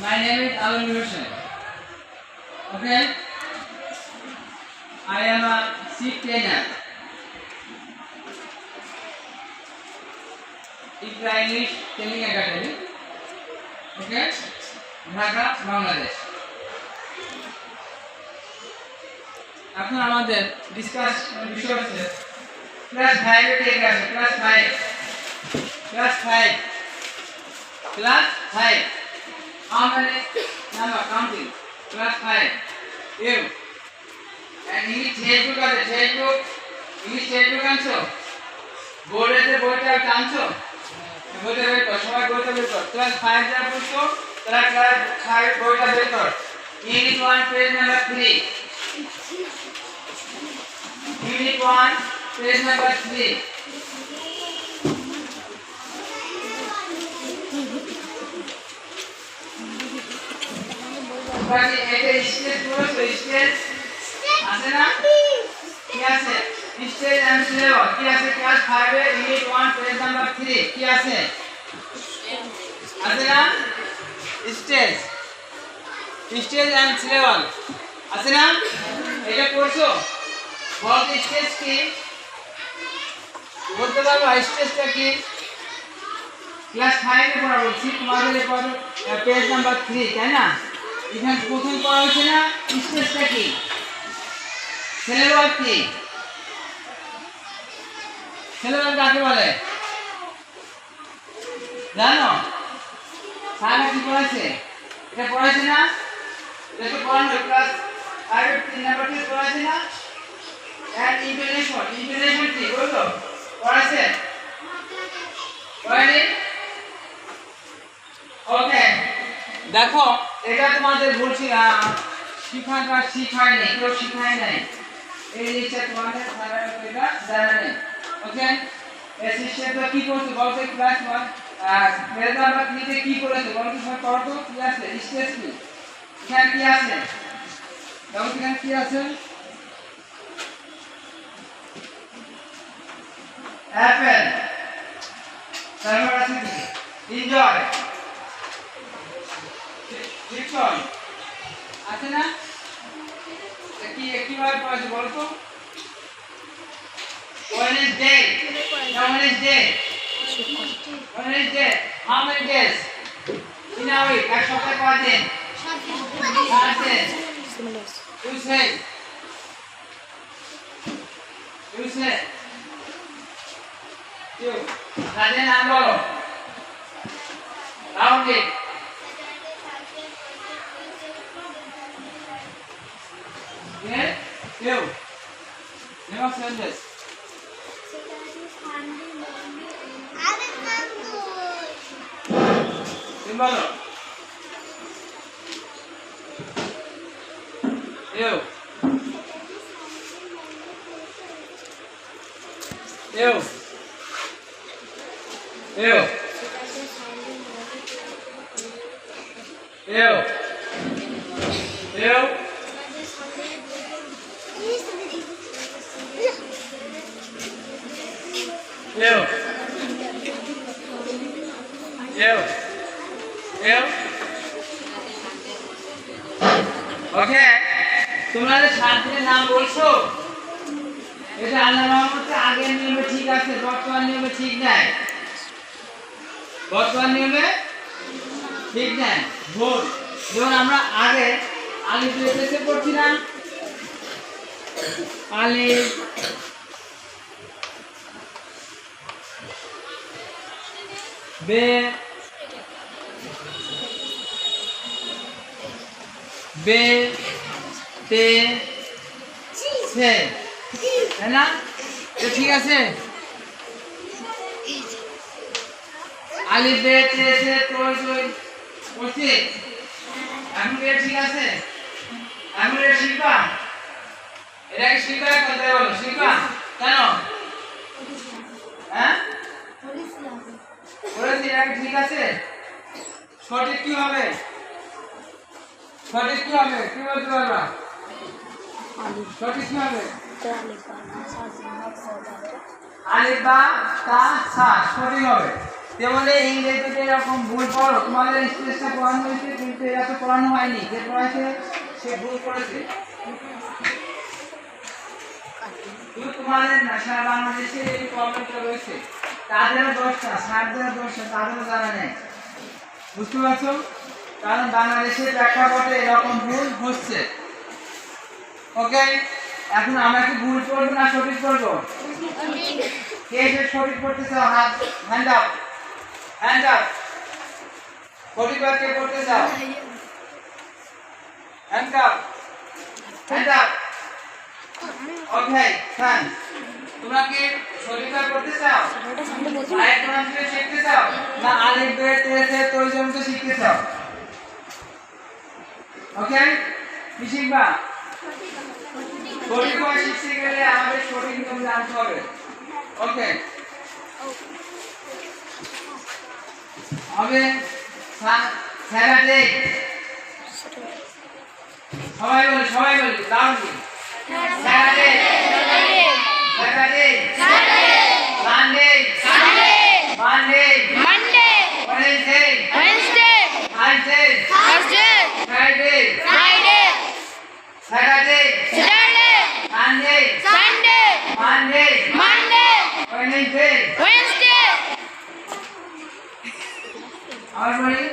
My name is Alun Hussain. Okay. I am a seat trainer. Ikra English Training Academy. Okay. Dhaka Bangladesh. এখন আমাদের discuss বিষয় হচ্ছে class 5 এর ঠিক আছে class 5 how many number counting class 5 you and English textbook আছে textbook English textbook আনছো বোর্ডে বইটা আনছো বইটা বের কর সবাই বইটা বের কর ক্লাস 5 যা পড়ছো তারা ক্লাস 5 বইটা বের কর Unit 1 page number 3 Unit 1 page number 3 বাকি এটা স্টেজ বলছো স্টেজ আছে না কি আছে স্টেজ এন্ড সিলেবাস কি আছে ক্লাস 5 এর ইউনিট 1 পেজ নাম্বার 3 কি আছে না স্টেজ এন্ড সিলেবাস আছে না এটা পড়ছো বলতে স্টেজ কি বলতে পারো স্টেজটা কি ক্লাস 5 এ পড়া বলছি তোমাদের পড়ো পেজ নাম্বার 3 তাই না এখানে প্রথম পড়া হচ্ছে না স্টেজটা কি সিলেবাস কি সিলেবাস কাকে বলে জানো স্যার কি পড়াইছে এটা পড়াইছে না এটা তো পড়ানো ক্লাস 5 এর 3 নাম্বার কি পড়াইছে না এন্ড ইন্টারনেশনাল কি বলতো পড়াইছে পড়াইনি ওকে দেখো এটা তোমাদের বলছি শিখায় নেই কেউ শিখায় নাই এই জিনিসটা তোমাদের এটা জানা নেই ওকে অ্যাসিস্ট্যান্ট কি করছে বলতে ক্লাস 1 পেজ নাম্বার 3 তে কি করেছে বলতে সব পড়ো তো কি আছে স্টেজ কি এখানে কি আছে দেখো এখানে কি আছে অ্যাপেল তারপর আছে কি এনজয় লিখুন আছে না কিভাবে পড়াচ্ছে বলো তো Wednesday how many days in a week এক সপ্তাহে কয় দিন 7 দিন Tuesday you তাদের নাম বলো round it Yeah, you. Never said this. Simbalo. You. You. You. You. You. ওকে তোমরা যে 7 দিনের নাম বলছো এটা আল্লাহ রহমতে আগের নিয়মে ঠিক আছে বর্তমান নিয়মে ঠিক নাই ভোট যখন আমরা আগে আলিফ লেখে পড়ছি না আলিফ বে তে সে है ना তো ঠিক আছে আলিফ বে তে সে তোর পড়ছি এখন কি ঠিক আছে আমি এটা শিখবা এটা কি শিখবা করতে বলো শিখবা কেন হ্যাঁ বলেছি এটা ঠিক আছে সঠিক কি হবে কি বলতে পারবা সঠিক কি হবে আলিফ বা তা সা সঠিক হবে তেমনি ইংরেজিতে এরকম ভুল পড়ো, তোমাদের স্টেজটা পড়ানো হয়েছে কিন্তু এরা তো পড়ানো হয়নি, যে পড়াইছে সে ভুল করেছে। শুধু তোমাদের না, সারা বাংলাদেশে এই প্রবলেমটা রয়েছে। তাদেরও দোষটা, স্যারদেরও দোষটা, তাদেরও জানা নেই। বুঝতে পারছো? কারণ বাংলাদেশের প্রেক্ষাপটে এরকম ভুল হচ্ছে। ওকে, এখন আমরা কি ভুল করবো না সঠিক করবো? কে যে সঠিক করতে চাও হাত হ্যান্ড আপ, হ্যান্ড আপ। সঠিক বার কে করতে চাও? Hand up, hand up. Okay, fine. তোমরা কি সঠিক বার করতে চাও? আরেক মানুষকে শিখতে চাও না আলিফ বে তে সে তর্জমা তো শিখতে চাও? ওকে, কি শিখবা? সঠিক বার শিখতে গেলে আমাদের সঠিক নিয়ম জানতে হবে। ওকে, হবে স্যাটারডে। সবাই বলি loudly. Saturday, Saturday, Sunday, Monday, Wednesday, Thursday, Friday, Saturday, Sunday, Monday, Wednesday. আর বলি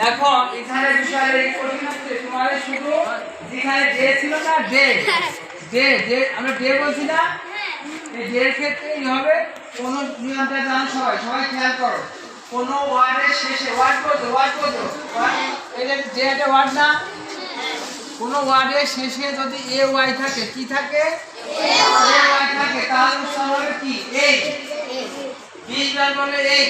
দেখো এখানে বিষয় কঠিন হচ্ছে তোমাদের শুধু যেখানে ডে ছিল না, ডে ডে ডে আমরা ডে বলছি না, এই ডে এর ক্ষেত্রে কি হবে কোন নিয়মটা জানো সবাই, সবাই খেয়াল করো। কোন ওয়ার্ডের শেষে ওয়ার্ড বলতো এই যে ডে একটা ওয়ার্ড না, কোন ওয়ার্ডের শেষে যদি এ ওয়াই থাকে, কি থাকে? এ ওয়াই থাকে, তাহলে উচ্চারণ হবে কি? এই 20 বার বলে এই।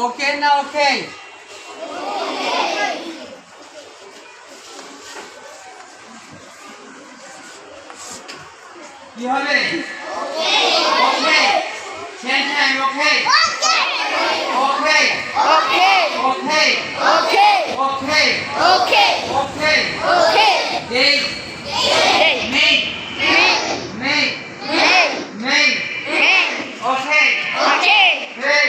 ওকে না ওকে? কি হবে? ওকে, চেঞ্জ টাইম। ওকে, ওকে, ওকে, ওকে, ওকে, ওকে, ওকে, ওকে, ওকে, ডে, মে, মে, মে, ওকে, ওকে, হে।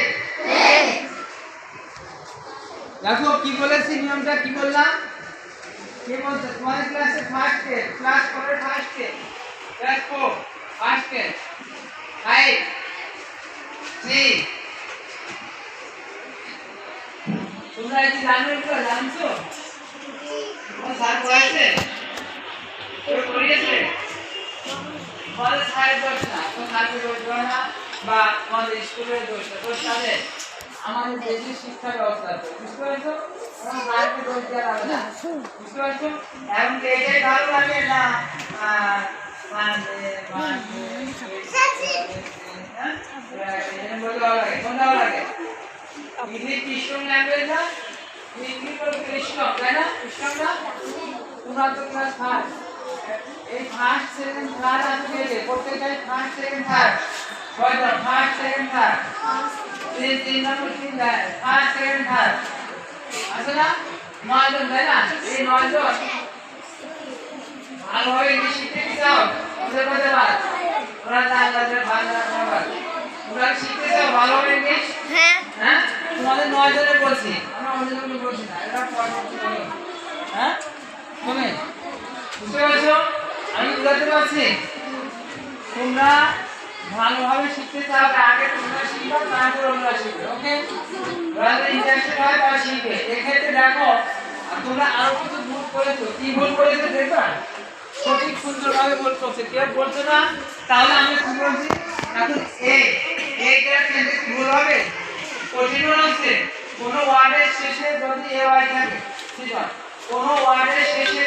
দেখো কি বলেছি, নিয়মটা কি বললাম? কি বলতে তোমাদের ক্লাসে ফার্স্ট ডে, ক্লাস 4 এর first day, class 4 first day 5 3। তোমরা কি জানো? এটা জানছো? কোন স্যার পড়াচ্ছে? কেউ পড়িয়েছে? তোমাদের স্যারের দোষ না, তো স্যারকে দোষ দেওয়া না, বা তোমাদের স্কুলের দোষ না, দোষ তাদের আমাদের দেশের শিক্ষা ব্যবস্থা। বুঝতে পারছো? আমরা স্যারকে দোষ দেওয়া যাবে না। বুঝতে পারছো? এখন এটাই ভালো লাগে না কৃষ্ণ ল্যাঙ্গুয়েজ না, কৃষ্ণ তাই না? কৃষ্ণ না, তোমরা তো ক্লাস ফার্স্ট, এই ফার্স্ট সেকেন্ড থার্ড আছে, প্রত্যেকটাই ফার্স্ট সেকেন্ড থার্ড, কয়টা? ফার্স্ট সেকেন্ড থার্ড, তিন নম্বর তিন দেয়, ফার্স্ট সেকেন্ড থার্ড আছে না? 9 জন তাই না? এই 9 জন ভালোভাবে ইংলিশ শিখতে কি চাও? বুঝতে পারতে পার ওরা জানলাদের বাংলা খাবার ওরা শিখতে চাও ভালোভাবে ইংলিশ? হ্যাঁ হ্যাঁ, তোমাদের 9 জনের বলছি, আমরা অন্যজনকে বলছি না, এটা পরবর্তী বলো। হ্যাঁ তুমি বুঝতে পারছো? আমি বুঝাতে পারছি? তোমরা ভালোভাবে শিখতে চাও, আগে তোমরা শিখবা, তারপর আমরা শিখবে। ওকে, ওরা ইন্টারেস্টেড হয় তারা শিখবে। এক্ষেত্রে দেখো তোমরা আরো কিছু ভুল করেছো। কি ভুল করেছো দেখবা? সঠিক সুন্দরভাবে বলতে হচ্ছে, কেউ বলছে না, তাহলে আমরা কি বলছি এখন এইটা সেন্টেন্স ভুল হবে। কঠিন হচ্ছে কোন ওয়ার্ডের শেষে যদি এ ওয়াই থাকে, ঠিক আছে, কোন ওয়ার্ডের শেষে